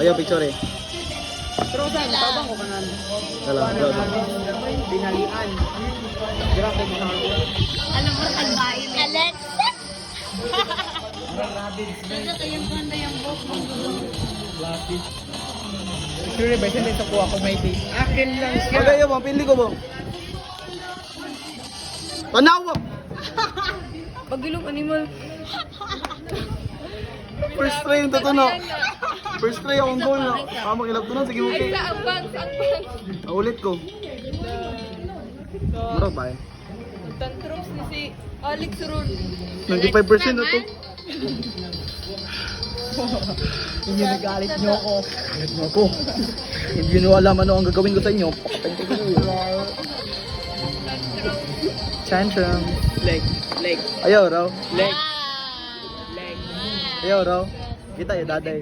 Ayaw, picture eh. Pero saan, tabang ko kanan. Salam, bro. Binalian. Grabe mo na. Alam mo, kalbain. Alexa! Nasa kayang kanda yung book mo. Sure, ba siya dito kuha ko may big. Akin lang siya. Okay, yun, pili ko, bong. Tanaw! Pagilong animal. First try yung tatuno. First try akong goal na. Kamang ilap to na, sige okay. Abang. Ulit ko. Maro pa eh. Tantrums ni si Alex Rul. 95% na to. Hindi nagalit niyo ako. Galit mo ako. Hindi nyo alam ano ang gagawin ko sa inyo. Pakatay ko kayo. Tantrum. Leg. Ayaw raw. Leg. Ayaw raw. Kita ya daday.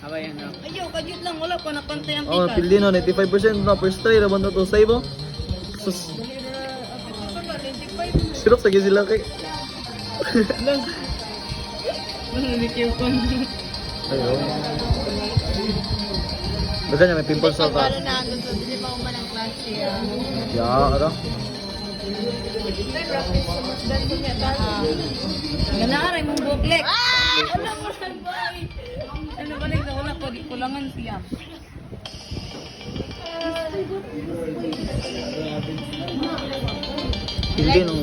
Aba yan na. Ayaw, kadyot lang. Wala pa napantay ang Oh, pikas. pildi no 95% na first try ra ba to save oh. Sus. Sirok sa sila kay. Nanginikil ko. Ayo. Basta niya may pimples sa Pagkala ta. na ako sa lima man ang klase. Ya, ara. Ganaray mong buklek. Wala mo sa bay. Ano ba nang wala ko di kulangan siya. Pildi nung.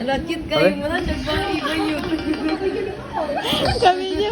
Lakit Ay. kayo mo na. Nagbahay ba yun? Kami niya ba?